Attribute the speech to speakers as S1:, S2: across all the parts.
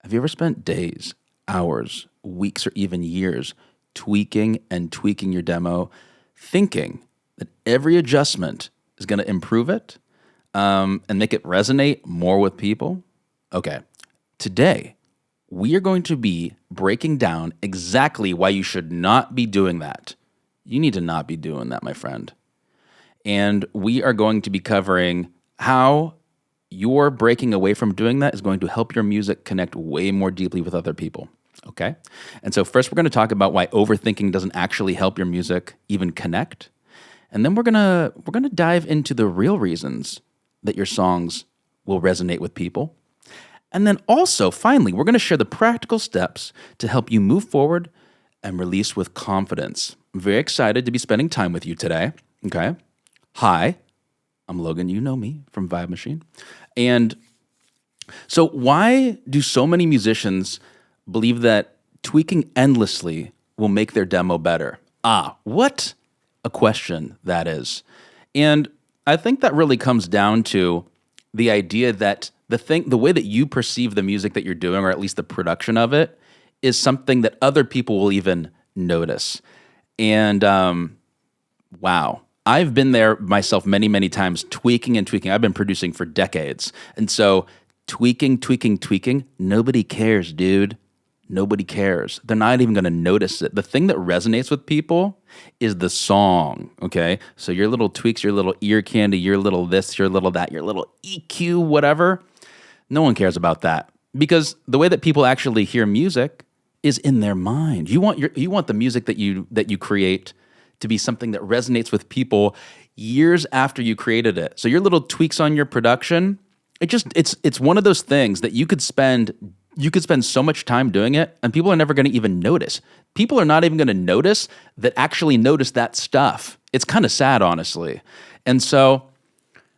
S1: Have you ever spent days, hours, weeks, or even years tweaking and tweaking your demo, thinking that every adjustment is going to improve it and make it resonate more with people? Okay, today we are going to be breaking down exactly why you should not be doing that. You need to not be doing that, my friend. And we are going to be covering how your breaking away from doing that is going to help your music connect way more deeply with other people. Okay? And so first we're going to talk about why overthinking doesn't actually help your music even connect. And then we're going to dive into the real reasons that your songs will resonate with people. And then also, finally, we're going to share the practical steps to help you move forward and release with confidence. I'm very excited to be spending time with you today. Okay? Hi, I'm Logan. You know me from Vibe Machine. And so why do so many musicians believe that tweaking endlessly will make their demo better? What a question that is. And I think that really comes down to the idea that the way that you perceive the music that you're doing, or at least the production of it, is something that other people will even notice. And wow. I've been there myself many, many times, tweaking and tweaking. I've been producing for decades. And so tweaking, nobody cares, dude. Nobody cares. They're not even going to notice it. The thing that resonates with people is the song, okay? So your little tweaks, your little ear candy, your little this, your little that, your little EQ, whatever, no one cares about that. Because the way that people actually hear music is in their mind. You want the music that you create to be something that resonates with people years after you created it. So your little tweaks on your production, it's one of those things that you could spend so much time doing it and people are never going to even notice. People are not even going to notice that stuff. It's kind of sad, honestly. And so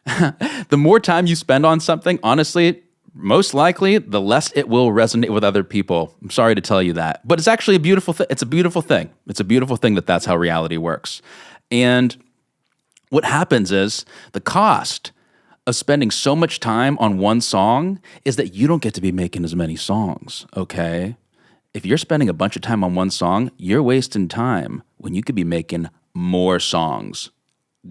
S1: the more time you spend on something, honestly, most likely, the less it will resonate with other people. I'm sorry to tell you that. But it's actually a beautiful thing. It's a beautiful thing. It's a beautiful thing that that's how reality works. And what happens is the cost of spending so much time on one song is that you don't get to be making as many songs, okay? If you're spending a bunch of time on one song, you're wasting time when you could be making more songs.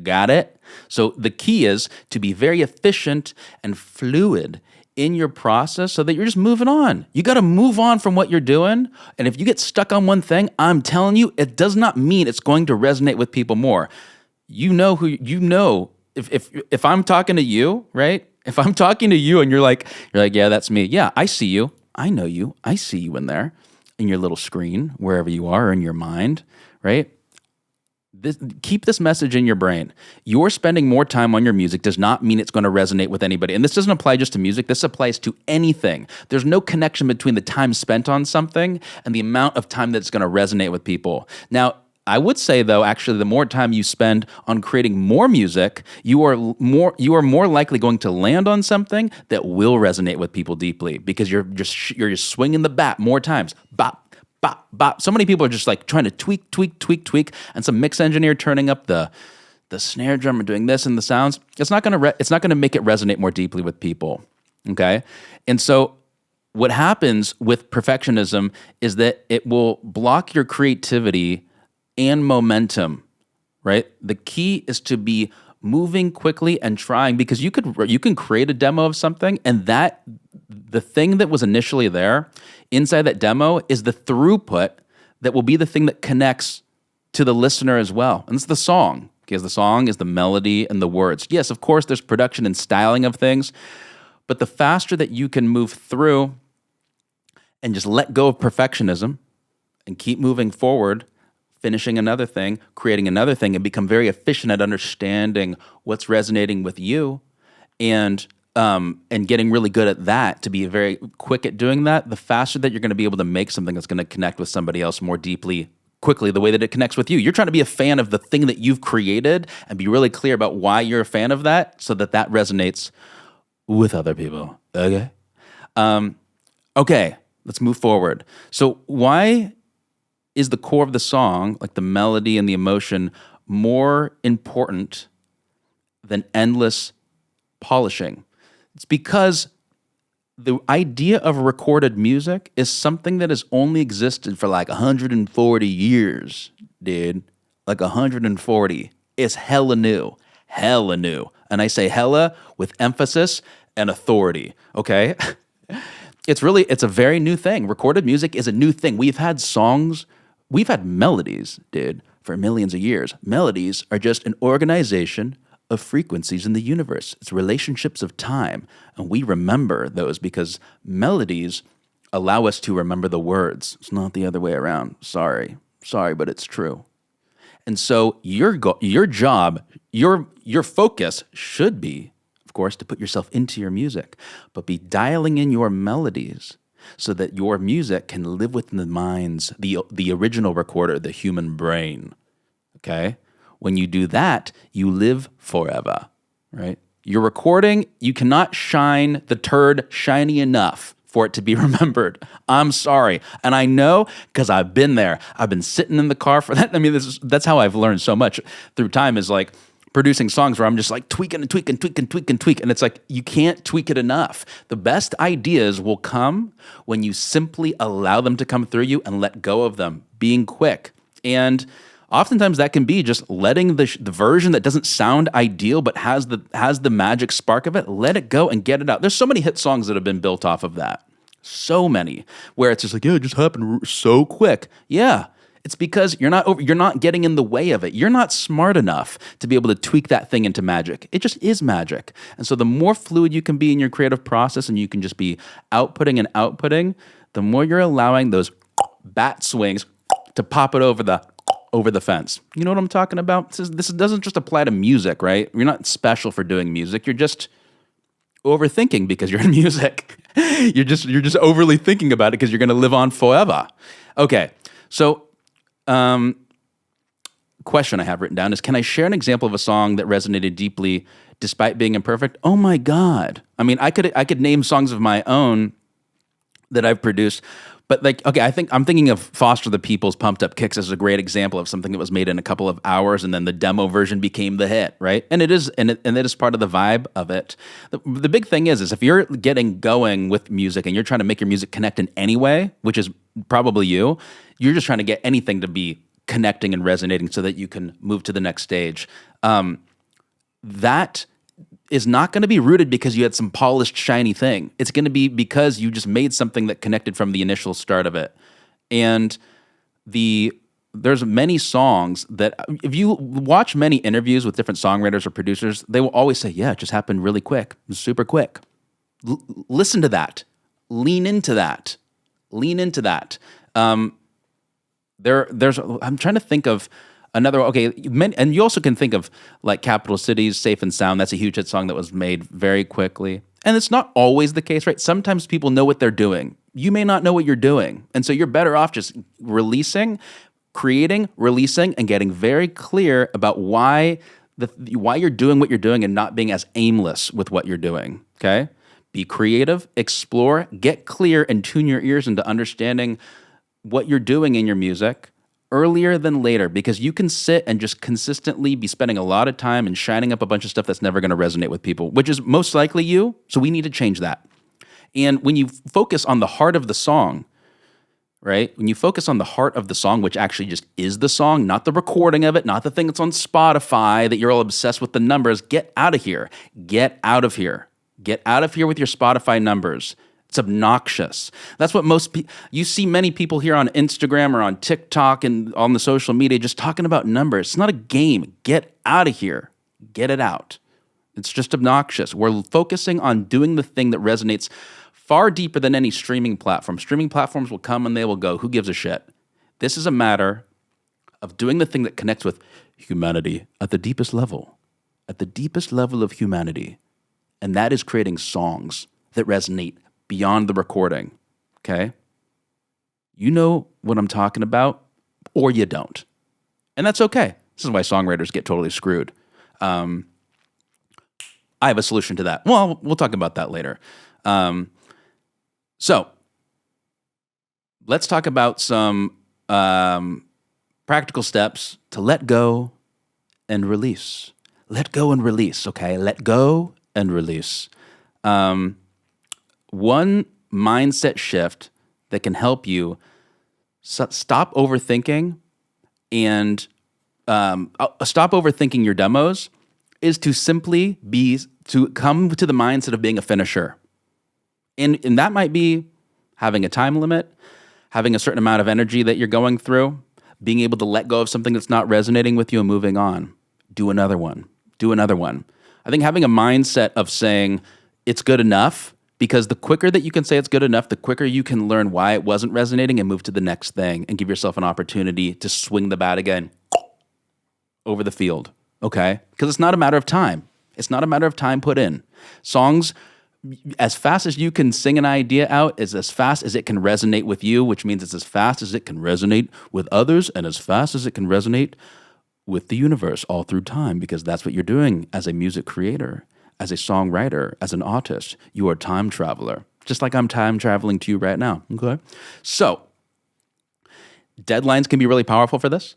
S1: Got it? So the key is to be very efficient and fluid in your process so that you're just moving on. You got to move on from what you're doing. And if you get stuck on one thing, I'm telling you, it does not mean it's going to resonate with people more. If I'm talking to you, right? If I'm talking to you and you're like, yeah, that's me. Yeah, I see you. I know you. I see you in there in your little screen, wherever you are, or in your mind, right? Keep this message in your brain. You're spending more time on your music does not mean it's going to resonate with anybody. And this doesn't apply just to music. This applies to anything. There's no connection between the time spent on something and the amount of time that it's going to resonate with people. Now, I would say, though, actually, the more time you spend on creating more music, you are more likely going to land on something that will resonate with people deeply because you're just swinging the bat more times. Bop, bop, bop. So many people are just like trying to tweak, and some mix engineer turning up the snare drum and doing this and the sounds. It's not gonna make it resonate more deeply with people. Okay, and so what happens with perfectionism is that it will block your creativity and momentum. Right. The key is to be moving quickly and trying, because you can create a demo of something, and that the thing that was initially there inside that demo is the throughput that will be the thing that connects to the listener as well. And it's the song, because the song is the melody and the words. Yes, of course, there's production and styling of things, but the faster that you can move through and just let go of perfectionism and keep moving forward, finishing another thing, creating another thing, and become very efficient at understanding what's resonating with you, and getting really good at that, to be very quick at doing that, the faster that you're going to be able to make something that's going to connect with somebody else more deeply, quickly, the way that it connects with you. You're trying to be a fan of the thing that you've created and be really clear about why you're a fan of that so that that resonates with other people. Okay? Okay, let's move forward. So why is the core of the song, like the melody and the emotion, more important than endless polishing? It's because the idea of recorded music is something that has only existed for like 140 years, dude. Like 140. It's hella new. Hella new. And I say hella with emphasis and authority, okay? It's a very new thing. Recorded music is a new thing. We've had songs, we've had melodies, dude, for millions of years. Melodies are just an organization of frequencies in the universe. It's relationships of time. And we remember those because melodies allow us to remember the words. It's not the other way around. Sorry. Sorry, but it's true. And so your job, your focus should be, of course, to put yourself into your music, but be dialing in your melodies so that your music can live within the minds, the original recorder, the human brain. Okay? When you do that, you live forever, right? You're recording, you cannot shine the turd shiny enough for it to be remembered. I'm sorry. And I know because I've been there. I've been sitting in the car for that. I mean, that's how I've learned so much through time is like producing songs where I'm just like tweaking and tweaking, tweaking, tweaking, tweak. And it's like, you can't tweak it enough. The best ideas will come when you simply allow them to come through you and let go of them, being quick. And oftentimes that can be just letting the version that doesn't sound ideal but has the magic spark of it, let it go and get it out. There's so many hit songs that have been built off of that. So many where it's just like, yeah, it just happened so quick. Yeah, it's because you're not getting in the way of it. You're not smart enough to be able to tweak that thing into magic. It just is magic. And so the more fluid you can be in your creative process and you can just be outputting and outputting, the more you're allowing those bat swings to pop it over the fence. You know what I'm talking about? This doesn't just apply to music, right? You're not special for doing music. You're just overthinking because you're in music. You're just overly thinking about it because you're going to live on forever. Okay, so question I have written down is, can I share an example of a song that resonated deeply despite being imperfect? Oh my God. I mean, I could name songs of my own that I've produced. But like, okay, I'm thinking of Foster the People's Pumped Up Kicks as a great example of something that was made in a couple of hours, and then the demo version became the hit, right? And it is part of the vibe of it. The big thing is if you're getting going with music and you're trying to make your music connect in any way, which is probably you're just trying to get anything to be connecting and resonating so that you can move to the next stage. That is not going to be rooted because you had some polished, shiny thing. It's going to be because you just made something that connected from the initial start of it. And there's many songs that, if you watch many interviews with different songwriters or producers, they will always say, yeah, it just happened really quick, super quick. Listen to that. Lean into that. Lean into that. I'm trying to think of another, okay, and you also can think of like Capital Cities, Safe and Sound. That's a huge hit song that was made very quickly. And it's not always the case, right? Sometimes people know what they're doing. You may not know what you're doing. And so you're better off just creating, releasing, and getting very clear about why you're doing what you're doing and not being as aimless with what you're doing, okay? Be creative, explore, get clear, and tune your ears into understanding what you're doing in your music earlier than later, because you can sit and just consistently be spending a lot of time and shining up a bunch of stuff that's never going to resonate with people, which is most likely you. So we need to change that. And when you focus on the heart of the song, right? When you focus on the heart of the song, which actually just is the song, not the recording of it, not the thing that's on Spotify that you're all obsessed with the numbers, get out of here. Get out of here. Get out of here with your Spotify numbers. It's obnoxious. That's what you see many people here on Instagram or on TikTok and on the social media just talking about numbers. It's not a game. Get out of here. Get it out. It's just obnoxious. We're focusing on doing the thing that resonates far deeper than any streaming platform. Streaming platforms will come and they will go. Who gives a shit? This is a matter of doing the thing that connects with humanity at the deepest level of humanity. And that is creating songs that resonate beyond the recording, okay? You know what I'm talking about, or you don't. And that's okay. This is why songwriters get totally screwed. I have a solution to that. Well, we'll talk about that later. So, let's talk about some practical steps to let go and release. Let go and release, okay? Let go and release. one mindset shift that can help you stop overthinking and stop overthinking your demos is to simply to come to the mindset of being a finisher. And that might be having a time limit, having a certain amount of energy that you're going through, being able to let go of something that's not resonating with you and moving on. Do another one. Do another one. I think having a mindset of saying it's good enough, because the quicker that you can say it's good enough, the quicker you can learn why it wasn't resonating and move to the next thing and give yourself an opportunity to swing the bat again over the field, okay? Because it's not a matter of time. It's not a matter of time put in. Songs, as fast as you can sing an idea out, is as fast as it can resonate with you, which means it's as fast as it can resonate with others and as fast as it can resonate with the universe all through time, because that's what you're doing as a music creator, as a songwriter, as an artist. You are a time traveler, just like I'm time traveling to you right now, okay? So, deadlines can be really powerful for this,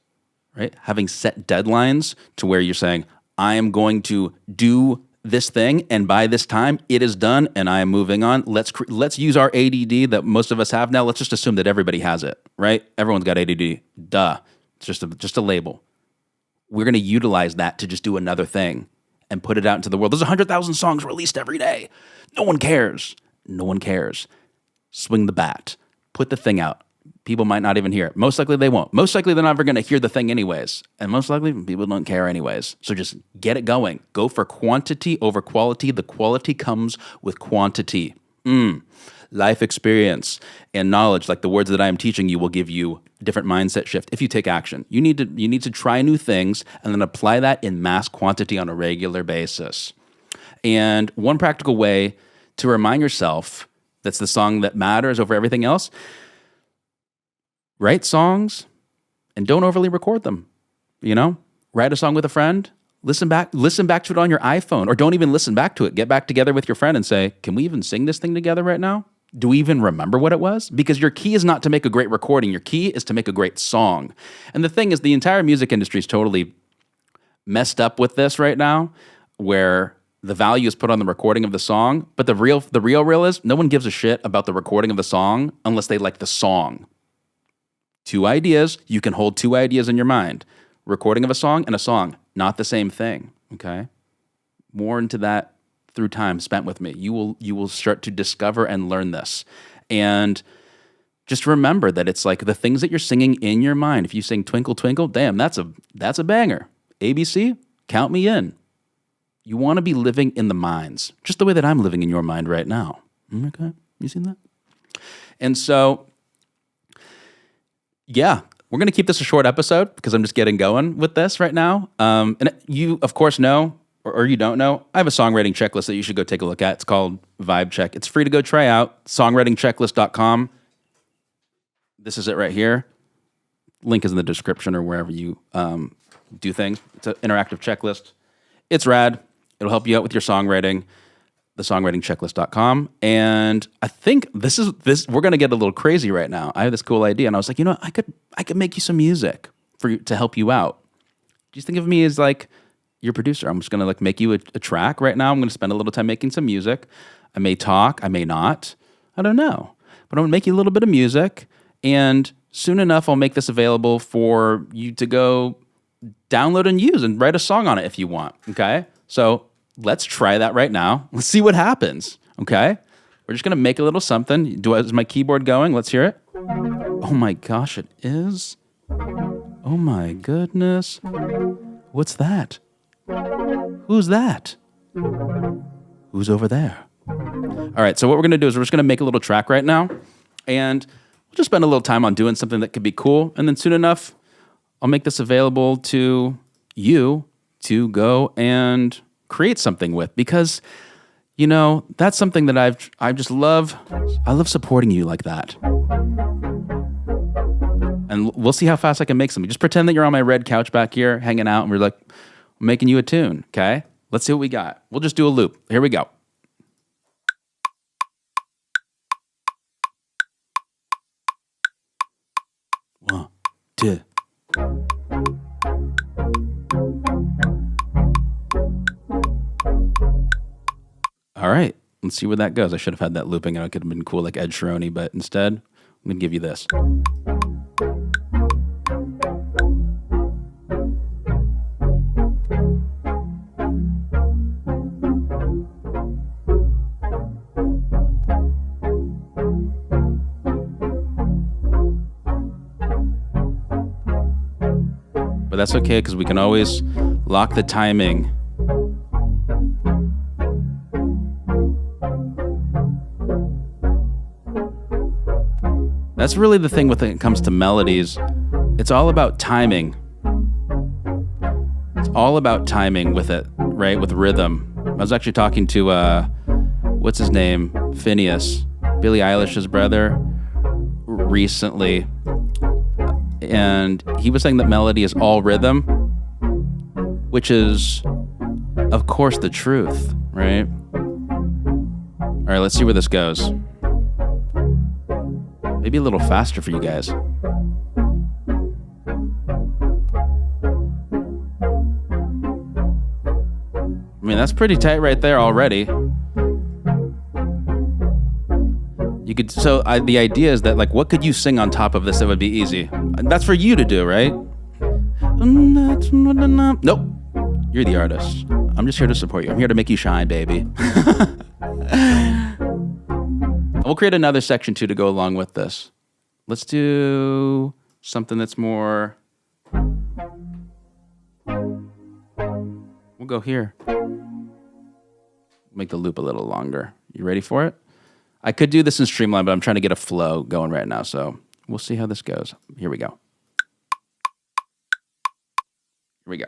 S1: right? Having set deadlines to where you're saying, I am going to do this thing, and by this time, it is done, and I am moving on. Let's use our ADD that most of us have now. Let's just assume that everybody has it, right? Everyone's got ADD. Duh. It's just a label. We're going to utilize that to just do another thing and put it out into the world. There's 100,000 songs released every day. No one cares. No one cares. Swing the bat. Put the thing out. People might not even hear it. Most likely they won't. Most likely they're never going to hear the thing anyways. And most likely people don't care anyways. So just get it going. Go for quantity over quality. The quality comes with quantity. Life experience and knowledge, like the words that I am teaching you, will give you a different mindset shift if you take action. You need to try new things and then apply that in mass quantity on a regular basis. And one practical way to remind yourself that's the song that matters over everything else, write songs and don't overly record them. Write a song with a friend, listen back to it on your iPhone, or don't even listen back to it. Get back together with your friend and say, can we even sing this thing together right now? Do we even remember what it was? Because your key is not to make a great recording. Your key is to make a great song. And the thing is, the entire music industry is totally messed up with this right now, where the value is put on the recording of the song, but the real is no one gives a shit about the recording of the song unless they like the song. Two ideas, you can hold two ideas in your mind. Recording of a song and a song, not the same thing, okay? More into that through time spent with me. You will start to discover and learn this. And just remember that it's like the things that you're singing in your mind. If you sing Twinkle Twinkle, damn, that's a banger. ABC, count me in. You want to be living in the minds, just the way that I'm living in your mind right now. Okay, you seen that? And so, yeah, we're going to keep this a short episode because I'm just getting going with this right now. And you, of course, know, or you don't know, I have a songwriting checklist that you should go take a look at. It's called Vibe Check. It's free to go try out. Songwritingchecklist.com. This is it right here. Link is in the description or wherever you do things. It's an interactive checklist. It's rad. It'll help you out with your songwriting. thesongwritingchecklist.com. And I think this we're going to get a little crazy right now. I have this cool idea, and I was like, I could make you some music to help you out. Do you think of me as like your producer? I'm just going to like make you a track right now. I'm going to spend a little time making some music. I may talk, I may not. I don't know. But I'm going to make you a little bit of music, and soon enough I'll make this available for you to go download and use and write a song on it if you want, okay? So let's try that right now. Let's see what happens, okay? We're just going to make a little something. Is my keyboard going? Let's hear it. Oh my gosh, it is. Oh my goodness. What's that? Who's that? Who's over there? All right, so what we're going to do is we're just going to make a little track right now, and we'll just spend a little time on doing something that could be cool, and then soon enough, I'll make this available to you to go and create something with, because that's something that I just love. I love supporting you like that. And we'll see how fast I can make something. Just pretend that you're on my red couch back here hanging out, and we're like making you a tune, okay? Let's see what we got. We'll just do a loop. Here we go. One, two. All right, Let's see where that goes. I should have had that looping, and it could have been cool like Ed Sheeran, but instead, I'm going to give you this. But that's okay, because we can always lock the timing. That's really the thing when it comes to melodies. It's all about timing. It's all about timing with it, right? With rhythm. I was actually talking to, what's his name? Phineas, Billie Eilish's brother, recently. And he was saying that melody is all rhythm, which is, of course, the truth, right? All right, let's see where this goes. Maybe a little faster for you guys. I mean, that's pretty tight right there already. You could, so the idea is that, like, what could you sing on top of this that would be easy? That's for you to do, right? Nope. You're the artist. I'm just here to support you. I'm here to make you shine, baby. We'll create another section too to go along with this. Let's do something that's more... We'll go here. Make the loop a little longer. You ready for it? I could do this in Streamline, but I'm trying to get a flow going right now, so we'll see how this goes. Here we go. Here we go.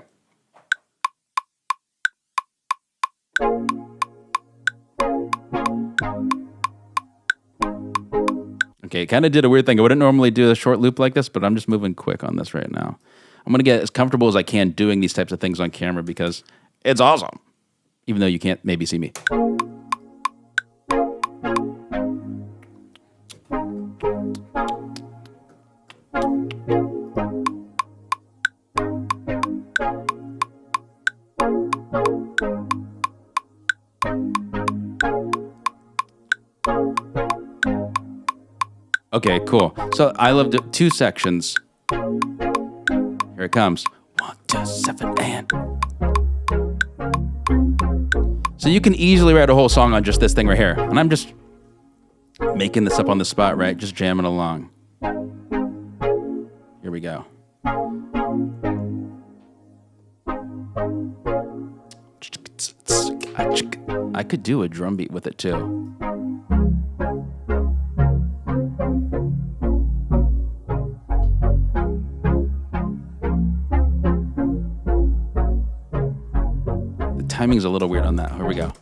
S1: Okay, kind of did a weird thing. I wouldn't normally do a short loop like this, but I'm just moving quick on this right now. I'm going to get as comfortable as I can doing these types of things on camera because it's awesome, even though you can't maybe see me. Okay, cool. So I loved it. 2 sections. Here it comes. 1, 2, 7, and. So you can easily write a whole song on just this thing right here. And I'm just making this up on the spot, right? Just jamming along. Here we go. I could do a drum beat with it too. Timing's a little weird on that. Here we go.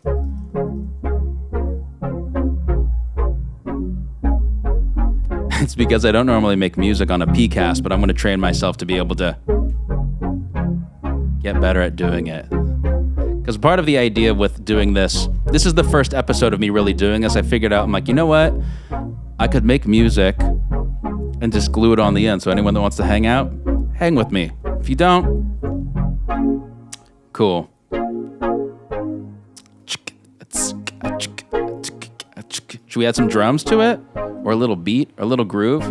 S1: It's because I don't normally make music on a PCast, but I'm going to train myself to be able to get better at doing it. Because part of the idea with doing this is the first episode of me really doing this. I figured out, I'm like, you know what? I could make music and just glue it on the end. So anyone that wants to hang out, hang with me. If you don't, cool. Should we add some drums to it? Or a little beat? Or a little groove?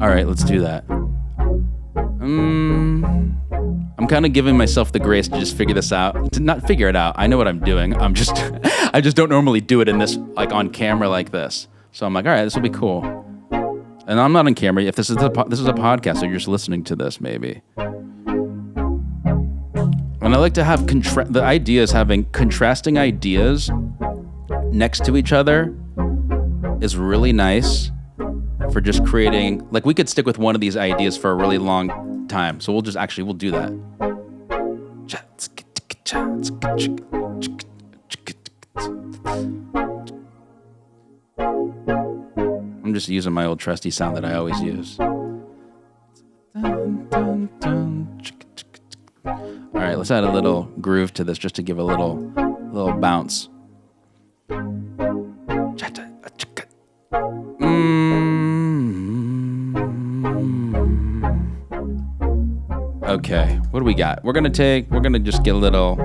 S1: All right, let's do that. I'm kind of giving myself the grace to just figure this out. To not figure it out. I know what I'm doing. I just don't normally do it in this, like on camera like this. So I'm like, all right, this will be cool. And I'm not on camera. If this is a podcast, so you're just listening to this, maybe. And I like to have the idea is having contrasting ideas next to each other is really nice for just creating, like we could stick with one of these ideas for a really long time. So we'll do that. I'm just using my old trusty sound that I always use. All right, let's add a little groove to this just to give a little bounce. Okay, what do we got? We're gonna just get a little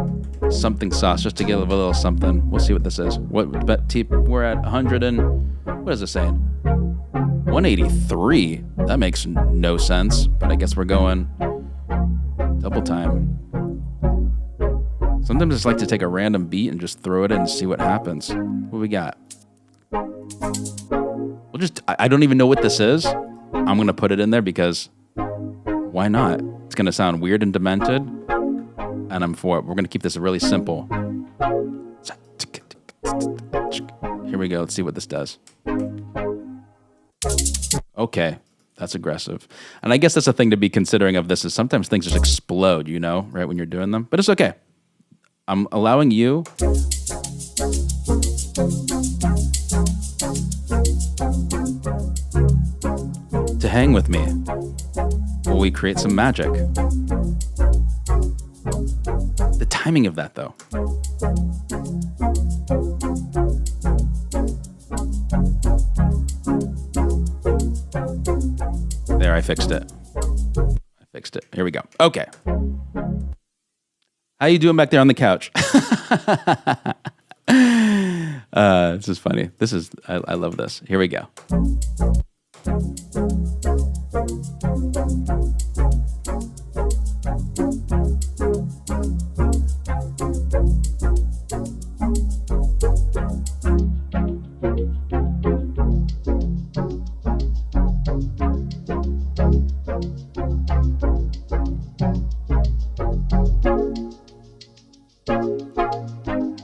S1: something sauce just to give a little something. We'll see what this is. We're at 100 and what is it saying? 183. That makes no sense, but I guess we're going double time. Sometimes I just like to take a random beat and just throw it in and see what happens. What we got? I don't even know what this is. I'm going to put it in there because why not? It's going to sound weird and demented, and I'm for it. We're going to keep this really simple. Here we go. Let's see what this does. Okay, that's aggressive. And I guess that's a thing to be considering of this is sometimes things just explode, right, when you're doing them. But it's okay. I'm allowing you to hang with me while we create some magic. The timing of that, though. There, I fixed it. Here we go. Okay. How you doing back there on the couch? This is funny. I love this. Here we go.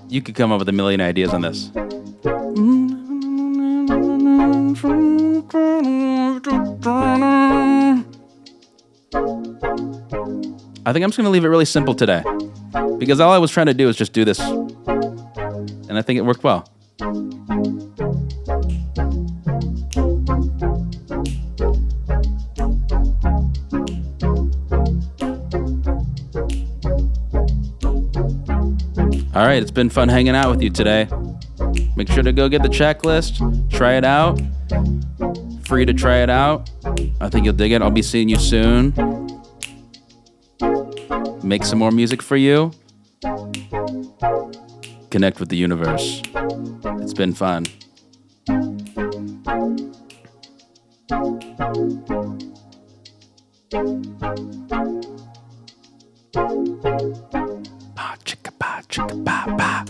S1: You could come up with a million ideas on this. I think I'm just going to leave it really simple today because all I was trying to do is just do this, and I think it worked well. All right, it's been fun hanging out with you today. Make sure to go get the checklist, try it out. Free to try it out. I think you'll dig it. I'll be seeing you soon. Make some more music for you. Connect with the universe. It's been fun. Ba chicka ba chicka ba ba.